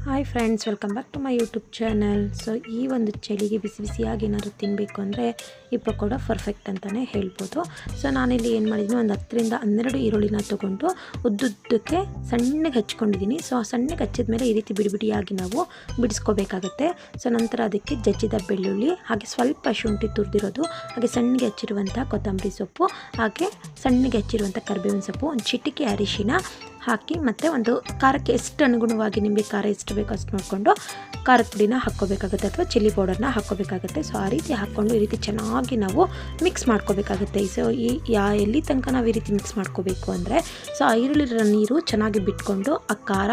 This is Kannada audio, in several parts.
Hi friends, welcome back to my YouTube channel. So ಈ ಒಂದು ಚಳಿಗೆ ಬಿಸಿ ಬಿಸಿಯಾಗಿ ಏನಾದ್ರು ತಿನ್ನಬೇಕು ಅಂದರೆ ಈ ಪಕೋಡ ಪರ್ಫೆಕ್ಟ್ ಅಂತಲೇ ಹೇಳ್ಬೋದು. ಸೊ ನಾನಿಲ್ಲಿ ಏನು ಮಾಡಿದ್ದೀನಿ, ಒಂದು 10ರಿಂದ 12 ಈರುಳ್ಳಿನ ತೊಗೊಂಡು ಉದ್ದುದ್ದಕ್ಕೆ ಸಣ್ಣಗೆ ಹಚ್ಕೊಂಡಿದ್ದೀನಿ. ಸೊ ಸಣ್ಣಗೆ ಹಚ್ಚಿದ ಮೇಲೆ ಈ ರೀತಿ ಬಿಡಿಬಿಡಿಯಾಗಿ ನಾವು ಬಿಡಿಸ್ಕೋಬೇಕಾಗತ್ತೆ. ಸೊ ನಂತರ ಅದಕ್ಕೆ ಜಜ್ಜಿದ ಬೆಳ್ಳುಳ್ಳಿ, ಹಾಗೆ ಸ್ವಲ್ಪ ಶುಂಠಿ ತುರಿದಿರೋದು, ಹಾಗೆ ಸಣ್ಣಗೆ ಹಚ್ಚಿರುವಂಥ ಕೊತ್ತಂಬರಿ ಸೊಪ್ಪು, ಹಾಗೆ ಸಣ್ಣಗೆ ಹಚ್ಚಿರುವಂಥ ಕರಿಬೇವಿನ ಸೊಪ್ಪು, ಒಂದು ಚಿಟಿಕೆ ಅರಿಶಿನ ಹಾಕಿ, ಮತ್ತು ಒಂದು ಖಾರಕ್ಕೆ ಎಷ್ಟು ಅನುಗುಣವಾಗಿ ನಿಮಗೆ ಖಾರ ಎಷ್ಟು ಬೇಕೋ ಅಷ್ಟು ನೋಡಿಕೊಂಡು ಖಾರದ ಪುಡಿನ ಹಾಕ್ಕೋಬೇಕಾಗುತ್ತೆ ಅಥವಾ ಚಿಲ್ಲಿ ಪೌಡರ್ನ ಹಾಕ್ಕೋಬೇಕಾಗುತ್ತೆ. ಸೊ ಆ ರೀತಿ ಹಾಕ್ಕೊಂಡು ಈ ರೀತಿ ಚೆನ್ನಾಗಿ ನಾವು ಮಿಕ್ಸ್ ಮಾಡ್ಕೋಬೇಕಾಗುತ್ತೆ. ಸೊ ಎಲ್ಲಿ ತನಕ ನಾವು ಈ ರೀತಿ ಮಿಕ್ಸ್ ಮಾಡ್ಕೋಬೇಕು ಅಂದರೆ, ಸೊ ಆ ಈರುಳ್ಳಿರೋ ನೀರು ಚೆನ್ನಾಗಿ ಬಿಟ್ಕೊಂಡು ಆ ಖಾರ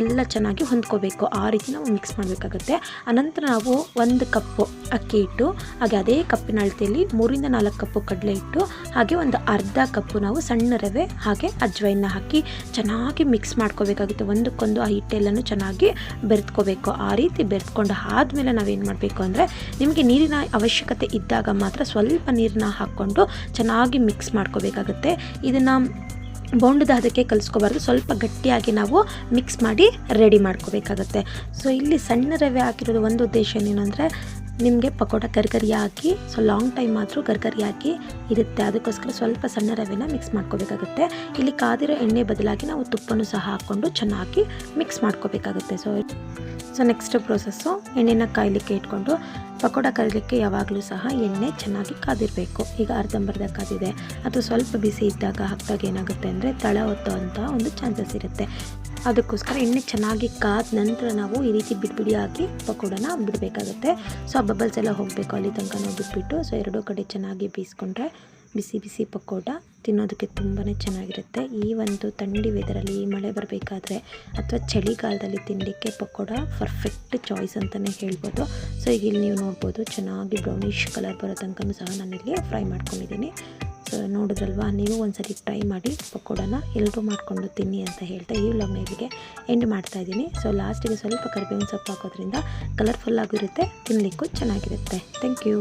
ಎಲ್ಲ ಚೆನ್ನಾಗಿ ಹೊಂದ್ಕೋಬೇಕು. ಆ ರೀತಿ ನಾವು ಮಿಕ್ಸ್ ಮಾಡಬೇಕಾಗುತ್ತೆ. ಆನಂತರ ನಾವು 1 ಕಪ್ಪು ಅಕ್ಕಿ ಹಿಟ್ಟು, ಹಾಗೆ ಅದೇ ಕಪ್ಪಿನ ಅಳತೆಯಲ್ಲಿ 3ರಿಂದ 4 ಕಪ್ಪು ಕಡಲೆ ಹಿಟ್ಟು, ಹಾಗೆ ಒಂದು ಅರ್ಧ ಕಪ್ಪು ನಾವು ಸಣ್ಣ ರವೆ ಹಾಗೆ ಅಜ್ವೈನ ಹಾಕಿ ಚೆನ್ನಾಗಿ ಮಿಕ್ಸ್ ಮಾಡ್ಕೋಬೇಕಾಗುತ್ತೆ. ಒಂದಕ್ಕೊಂದು ಆ ಹಿಟ್ಟೆಲ್ಲನೂ ಚೆನ್ನಾಗಿ ಬೆರೆತ್ಕೋಬೇಕು. ಆ ರೀತಿ ಬೆರೆತ್ಕೊಂಡು ಆದಮೇಲೆ ನಾವೇನು ಮಾಡಬೇಕು ಅಂದರೆ, ನಿಮಗೆ ನೀರಿನ ಅವಶ್ಯಕತೆ ಇದ್ದಾಗ ಮಾತ್ರ ಸ್ವಲ್ಪ ನೀರನ್ನ ಹಾಕ್ಕೊಂಡು ಚೆನ್ನಾಗಿ ಮಿಕ್ಸ್ ಮಾಡ್ಕೋಬೇಕಾಗುತ್ತೆ. ಇದನ್ನು ಬೋಂಡದ ಅದಕ್ಕೆ ಕಲಿಸ್ಕೋಬಾರ್ದು, ಸ್ವಲ್ಪ ಗಟ್ಟಿಯಾಗಿ ನಾವು ಮಿಕ್ಸ್ ಮಾಡಿ ರೆಡಿ ಮಾಡ್ಕೋಬೇಕಾಗತ್ತೆ. ಸೊ ಇಲ್ಲಿ ಸಣ್ಣ ರವೆ ಹಾಕಿರೋದು ಒಂದು ಉದ್ದೇಶ ಏನಂದರೆ, ನಿಮಗೆ ಪಕೋಡ ಗರ್ಗರಿಯಾಗಿ ಸೊ ಲಾಂಗ್ ಟೈಮ್ ಮಾತ್ರ ಗರ್ಗರಿಯಾಗಿ ಇರುತ್ತೆ. ಅದಕ್ಕೋಸ್ಕರ ಸ್ವಲ್ಪ ಸಣ್ಣ ರವೆನ ಮಿಕ್ಸ್ ಮಾಡ್ಕೋಬೇಕಾಗುತ್ತೆ. ಇಲ್ಲಿ ಕಾದಿರೋ ಎಣ್ಣೆ ಬದಲಾಗಿ ನಾವು ತುಪ್ಪನೂ ಸಹ ಹಾಕ್ಕೊಂಡು ಚೆನ್ನಾಗಿ ಮಿಕ್ಸ್ ಮಾಡ್ಕೋಬೇಕಾಗುತ್ತೆ. ಸೊ ನೆಕ್ಸ್ಟ್ ಪ್ರೋಸೆಸ್ಸು, ಎಣ್ಣೆನ ಕಾಯಲಿಕ್ಕೆ ಇಟ್ಕೊಂಡು ಪಕೋಡ ಕರಿಲಿಕ್ಕೆ ಯಾವಾಗಲೂ ಸಹ ಎಣ್ಣೆ ಚೆನ್ನಾಗಿ ಕಾದಿರಬೇಕು. ಈಗ ಅರ್ಧಂಬರ್ಧ ಕಾದಿದೆ, ಅಥವಾ ಸ್ವಲ್ಪ ಬಿಸಿ ಇದ್ದಾಗ ಹಾಕಿದಾಗ ಏನಾಗುತ್ತೆ ಅಂದರೆ ತಳ ಹೊತ್ತುವಂಥ ಒಂದು ಚಾನ್ಸಸ್ ಇರುತ್ತೆ. ಅದಕ್ಕೋಸ್ಕರ ಎಣ್ಣೆ ಚೆನ್ನಾಗಿ ಕಾದ ನಂತರ ನಾವು ಈ ರೀತಿ ಬಿಡಿಬಿಡಿಯಾಗಿ ಪಕೋಡನ ಬಿಡಬೇಕಾಗುತ್ತೆ. ಸೊ ಆ ಬಬಲ್ಸ್ ಎಲ್ಲ ಹೋಗಬೇಕು, ಅಲ್ಲಿ ತನಕ ನಾವು ಬಿಟ್ಬಿಟ್ಟು ಸೊ ಎರಡೂ ಕಡೆ ಚೆನ್ನಾಗಿ ಬೀಸ್ಕೊಂಡ್ರೆ ಬಿಸಿ ಬಿಸಿ ಪಕೋಡ ತಿನ್ನೋದಕ್ಕೆ ತುಂಬಾ ಚೆನ್ನಾಗಿರುತ್ತೆ. ಈ ಒಂದು ಥಂಡಿ ವೆದರಲ್ಲಿ, ಈ ಮಳೆ ಬರಬೇಕಾದ್ರೆ ಅಥವಾ ಚಳಿಗಾಲದಲ್ಲಿ ತಿನ್ನಲಿಕ್ಕೆ ಪಕೋಡ ಪರ್ಫೆಕ್ಟ್ ಚಾಯ್ಸ್ ಅಂತಲೇ ಹೇಳ್ಬೋದು. ಸೊ ಈಗ ಇಲ್ಲಿ ನೀವು ನೋಡ್ಬೋದು, ಚೆನ್ನಾಗಿ ಬ್ರೌನಿಷ್ ಕಲರ್ ಬರೋ ತನಕ ಸಹ ನಾನಿಲ್ಲಿ ಫ್ರೈ ಮಾಡ್ಕೊಂಡಿದ್ದೀನಿ. ಸೊ ನೋಡಿದ್ರಲ್ವಾ, ನೀವು ಒಂದ್ಸರಿ ಟ್ರೈ ಮಾಡಿ ಪಕೋಡನ ಎಲ್ಲರೂ ಮಾಡಿಕೊಂಡು ತಿನ್ನಿ ಅಂತ ಹೇಳ್ತಾ ಈ ವ್ಲಾಗ್ನ ಇಲ್ಲಿಗೆ ಎಂಡ್ ಮಾಡ್ತಾಯಿದ್ದೀನಿ. ಸೊ ಲಾಸ್ಟಿಗೆ ಸ್ವಲ್ಪ ಕರಿಬೇವಿನ ಸೊಪ್ಪು ಹಾಕೋದ್ರಿಂದ ಕಲರ್ಫುಲ್ಲಾಗಿರುತ್ತೆ, ತಿನ್ನಲಿಕ್ಕೂ ಚೆನ್ನಾಗಿರುತ್ತೆ. Thank you.